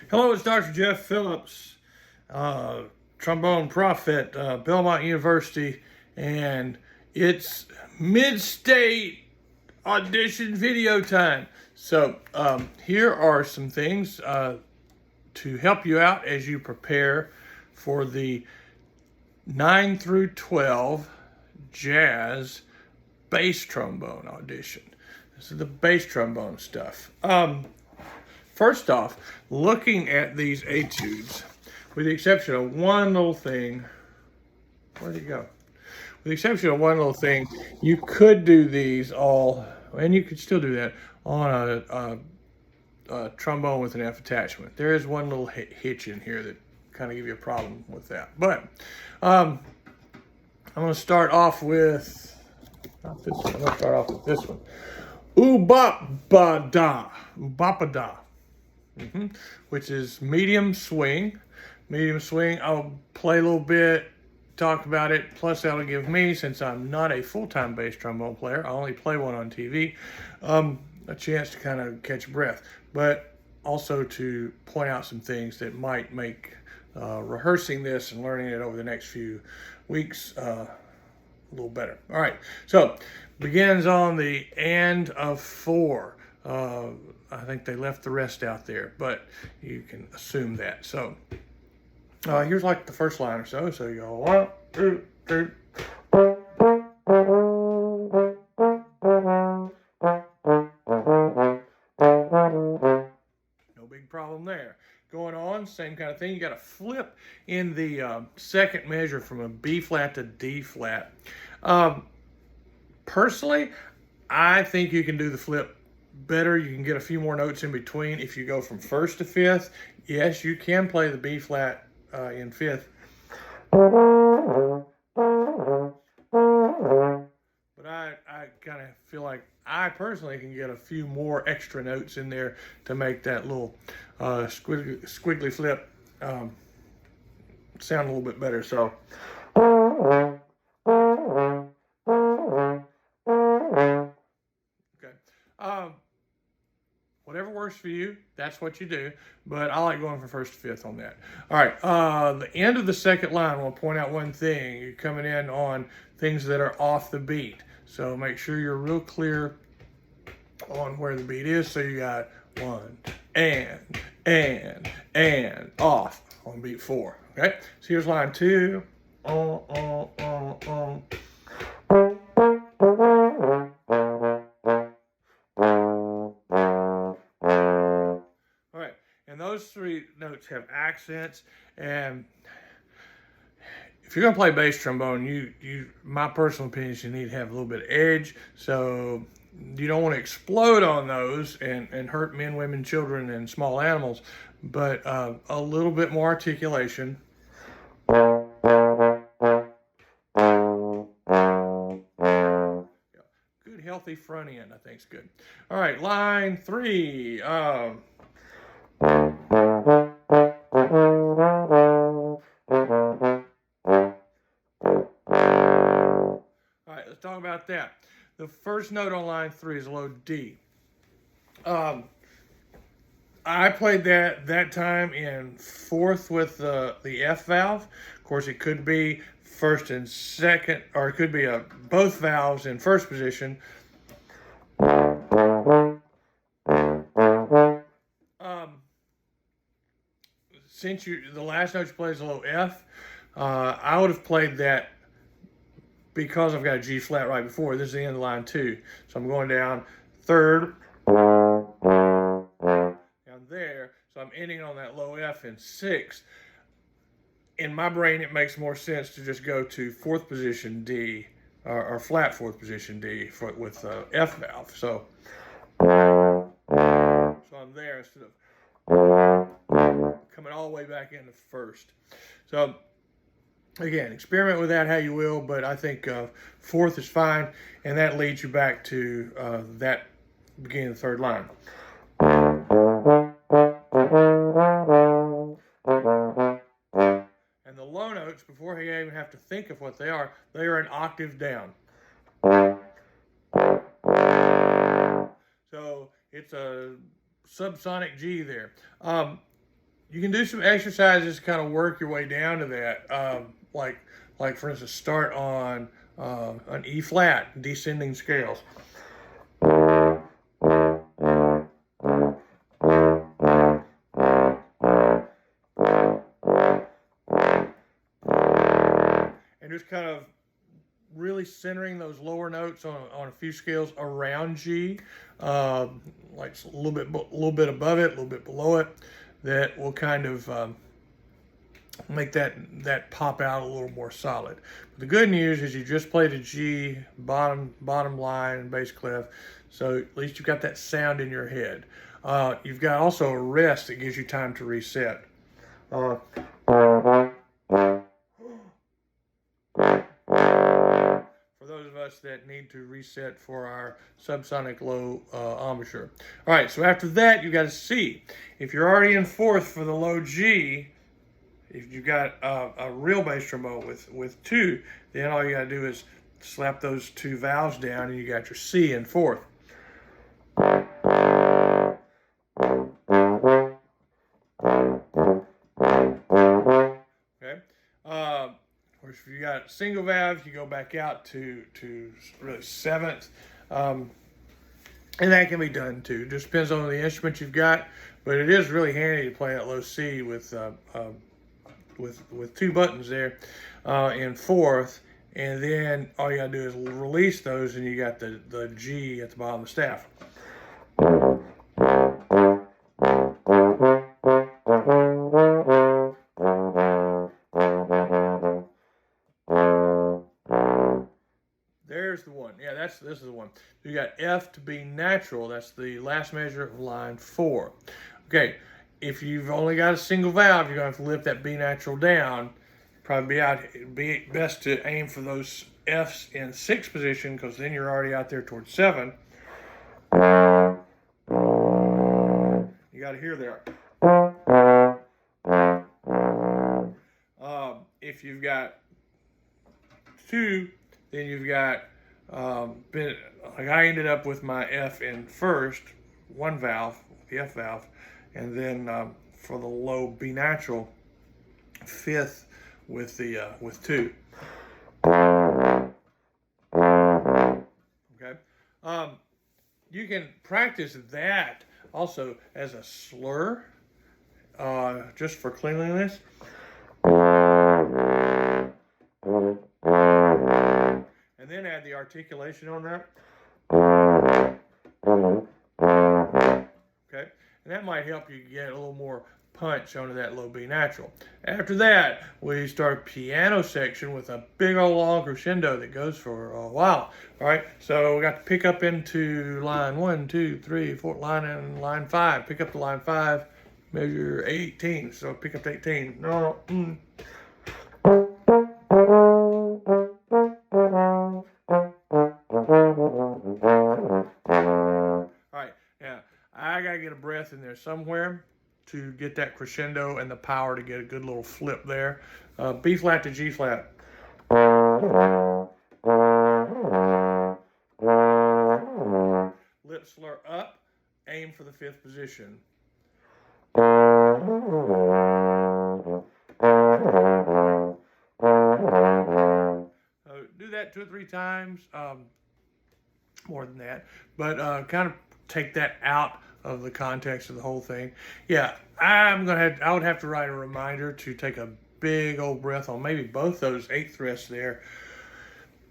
Hello, it's Dr. Jeff Phillips, uh, trombone prophet, Belmont University, and it's mid-state audition video time. So here are some things to help you out as you prepare for the 9 through 12 jazz bass trombone audition. This is the bass trombone stuff. First off, looking at these etudes, with the exception of one little thing, where'd it go? With the exception of one little thing, you could do these all, and you could still do that on a trombone with an F attachment. There is one little hitch in here that kind of give you a problem with that. But I'm going to start off with, not this one, I'm going to start off with this one. Ubapada. Ubapada. Which is medium swing. Medium swing, I'll play a little bit, talk about it, plus that'll give me, since I'm not a full-time bass trombone player, I only play one on TV, a chance to kind of catch breath, but also to point out some things that might make rehearsing this and learning it over the next few weeks a little better. All right, so begins on the and of 4. I think they left the rest out there, but you can assume that. So here's like the first line or so. So you go 1, 2, 3. No big problem there. Going on, same kind of thing. You got to flip in the second measure from a B flat to D flat. Personally, I think you can do the flip better. You can get a few more notes in between if you go from 1st to 5th. Yes, you can play the B flat in 5th. But I kind of feel like I personally can get a few more extra notes in there to make that little squiggly flip sound a little bit better. So. Okay. Whatever works for you, that's what you do. But I like going from 1st to 5th on that. All right. The end of the second line, I want to point out one thing. You're coming in on things that are off the beat. So make sure you're real clear on where the beat is. So you got 1, and, off on beat 4. Okay. So here's line 2. And those 3 notes have accents, and if you're gonna play bass trombone, my personal opinion is you need to have a little bit of edge, so you don't want to explode on those and hurt men, women, children, and small animals, but a little bit more articulation. Good, healthy front end, I think is good. All right, line 3. All right, let's talk about that. The first note on line 3 is a low D. I played that time in 4th with the F valve. Of course, it could be 1st and 2nd, or it could be both valves in 1st position. Since the last note you play is a low F, I would have played that because I've got a G flat right before. This is the end of line 2. So I'm going down 3rd, down there. So I'm ending on that low F in 6th. In my brain, it makes more sense to just go to 4th position D, or flat 4th position D with F valve. So I'm there instead of coming all the way back into 1st. So again, experiment with that how you will, but I think 4th is fine, and that leads you back to that beginning of the 3rd line. And the low notes, before you even have to think of what they are an octave down. So it's a subsonic G there. you can do some exercises to kind of work your way down to that. Like for instance, start on an E flat, descending scales. And just kind of really centering those lower notes on a few scales around G, like a little bit above it, a little bit below it. That will kind of make that pop out a little more solid. But the good news is you just played a G bottom line and bass clef, so at least you've got that sound in your head. You've got also a rest that gives you time to reset. For those of us that need to reset for our subsonic low embouchure. All right, so after that, you got a C. If you're already in fourth for the low G, if you've got a real bass trombone with two, then all you got to do is slap those two valves down and you got your C in fourth. Okay. Or if you got single valve, you go back out to really seventh. And that can be done too. Just depends on the instrument you've got, but it is really handy to play that low C with two buttons there in fourth, and then all you gotta do is release those, and you got the G at the bottom of the staff. There's the one. Yeah, this is the one. You got F to B natural. That's the last measure of line 4. Okay, if you've only got a single valve, you're gonna have to lift that B natural down. Probably be best to aim for those Fs in 6th position, because then you're already out there towards 7. You got to hear there. If you've got 2, then you've got like I ended up with my F in first, 1 valve, the F valve, and then for the low B natural, 5th with 2. Okay, you can practice that also as a slur, just for cleanliness. And then add the articulation on that. Okay, and that might help you get a little more punch onto that low B natural. After that, we start a piano section with a big old long crescendo that goes for a while. All right, so we got to pick up into line 1, 2, 3, 4, line 5. Pick up to line 5, measure 18. So pick up to 18. No. I gotta get a breath in there somewhere to get that crescendo and the power to get a good little flip there. B flat to G flat. Lip slur up, aim for the 5th position. Do that 2 or 3 times, more than that, but kind of take that out of the context of the whole thing. Yeah, I would have to write a reminder to take a big old breath on maybe both those 8th rests there.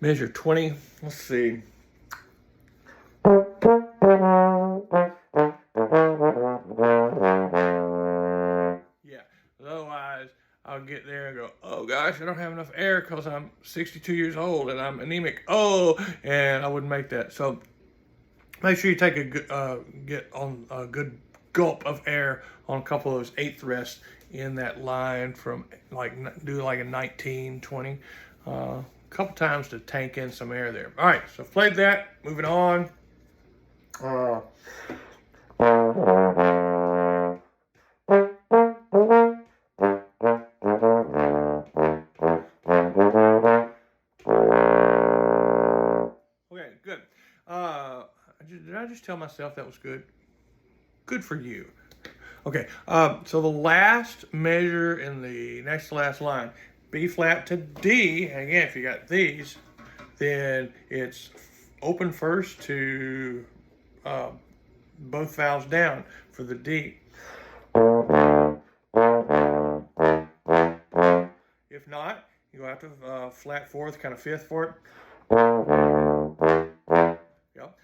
Measure 20. Let's see. Yeah, otherwise I'll get there and go, oh gosh, I don't have enough air because I'm 62 years old and I'm anemic. And I wouldn't make that. So make sure you take get on a good gulp of air on a couple of those 8th rests in that line from do like a 19, 20, a couple times to tank in some air there. All right, so I've played that. Moving on. Okay, good. Did I just tell myself that was good? Good for you. Okay, so the last measure in the next to last line, B flat to D. And again, if you got these, then it's open first to both valves down for the D. If not, you go out to flat fourth, kind of fifth for it. Yep.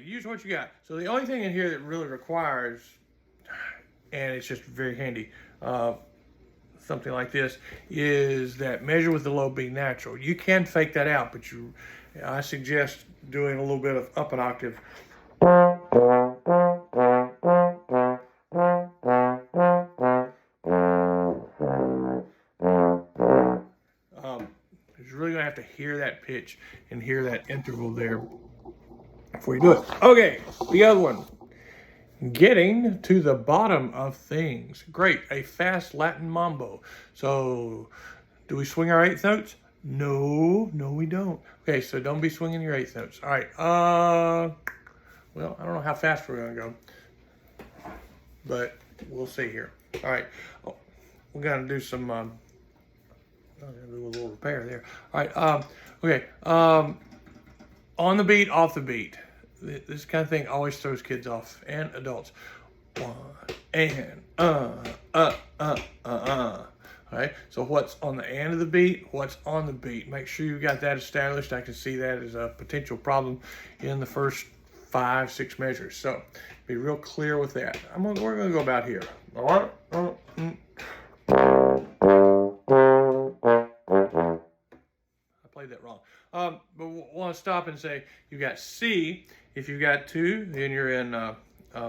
Use what you got. So the only thing in here that really requires, and it's just very handy, something like this, is that measure with the low B natural. You can fake that out, but I suggest doing a little bit of up an octave. You're really gonna have to hear that pitch and hear that interval there before you do it. Okay, the other one. Getting to the bottom of things. Great, a fast Latin mambo. So, do we swing our eighth notes? No, we don't. Okay, so don't be swinging your eighth notes. All right, well, I don't know how fast we're gonna go, but we'll see here. All right, we're gonna do some, I'm gonna do a little repair there. All right, okay, on the beat, off the beat. This kind of thing always throws kids off and adults. One and All right. So what's on the end of the beat? What's on the beat? Make sure you got that established. I can see that as a potential problem in the first 5, 6 measures. So be real clear with that. We're gonna go about here. All right. I played that wrong. But we'll want to stop and say you got C. If you got 2, then you're in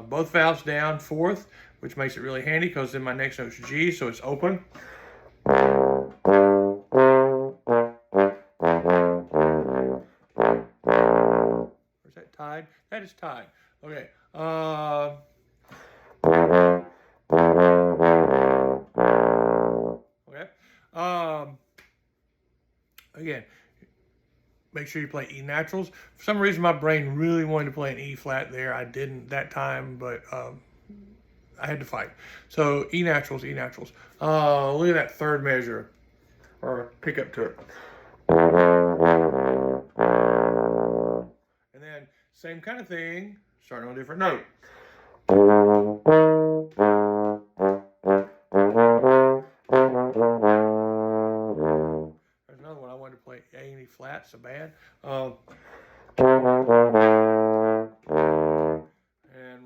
both valves down, fourth, which makes it really handy because then my next note's G, so it's open. Is that tied? That is tied. Okay. Okay. Again, make sure you play E naturals. For some reason, my brain really wanted to play an E flat there. I didn't that time, but I had to fight. So E naturals, E naturals. Look at that third measure, or pick up to it. And then same kind of thing, starting on a different note. There's another one I wanted to play A and E flat, so bad. And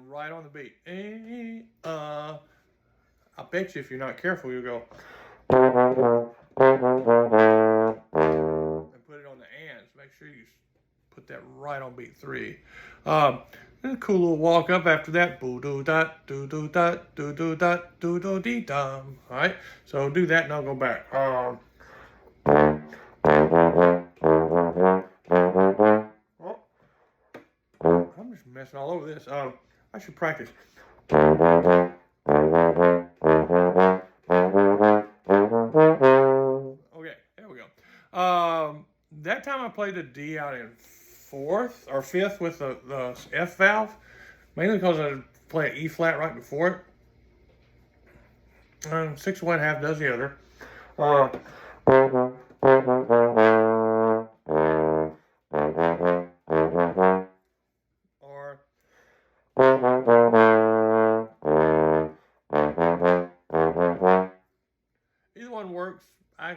right on the beat. I bet you if you're not careful, you'll go. And put it on the ands. Make sure you put that right on beat 3. And a cool little walk up after that. Boo doo dot doo doo dot doo doo dot doo doo dee dum. All right, so do that and I'll go back. I'm just messing all over this. I should practice. Okay, there we go. That time I played a D out in 4th or 5th with the F valve, mainly because I play an E flat right before it. 6 of one, half does the other. Either one works. I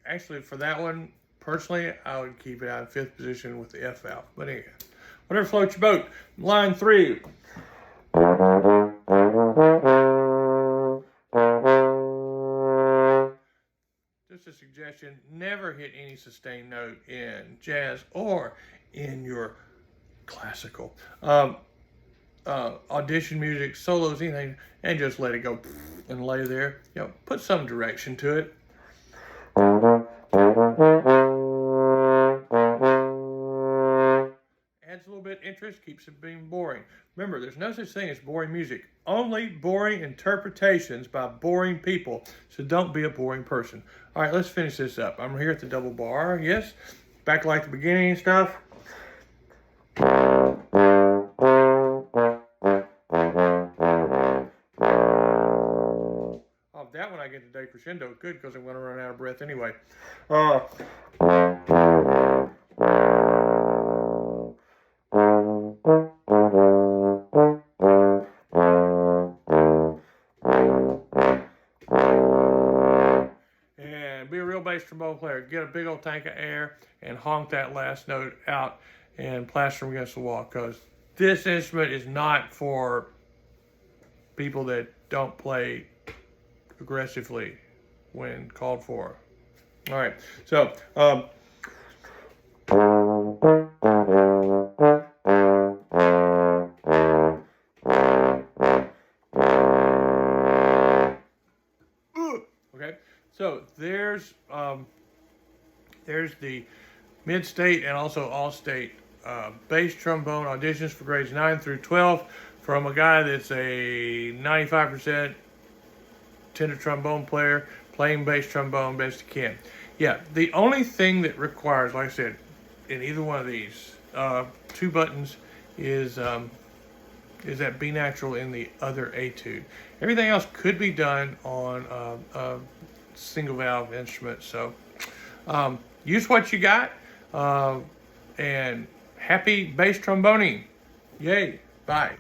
actually, for that one, personally, I would keep it out in 5th position with the F valve. But anyway, whatever floats your boat. Line 3. Just a suggestion, never hit any sustained note in jazz or in your classical. Audition music, solos, anything, and just let it go and lay there. Put some direction to it. Adds a little bit of interest, keeps it being boring. Remember, there's no such thing as boring music. Only boring interpretations by boring people. So don't be a boring person. All right, let's finish this up. I'm here at the double bar. Yes, back like the beginning and stuff. off that when I get to decrescendo. Good, because I'm going to run out of breath anyway. And be a real bass trombone player. Get a big old tank of air and honk that last note out and plaster them against the wall, because this instrument is not for people that don't play aggressively when called for. All right, so okay, so there's the mid-state and also all-state bass trombone auditions for grades 9 through 12 from a guy that's a 95% tenor trombone player, playing bass trombone best he can. Yeah, the only thing that requires, like I said, in either one of these, 2 buttons is that B natural in the other etude. Everything else could be done on a single valve instrument. So use what you got, and happy bass tromboning. Yay. Bye.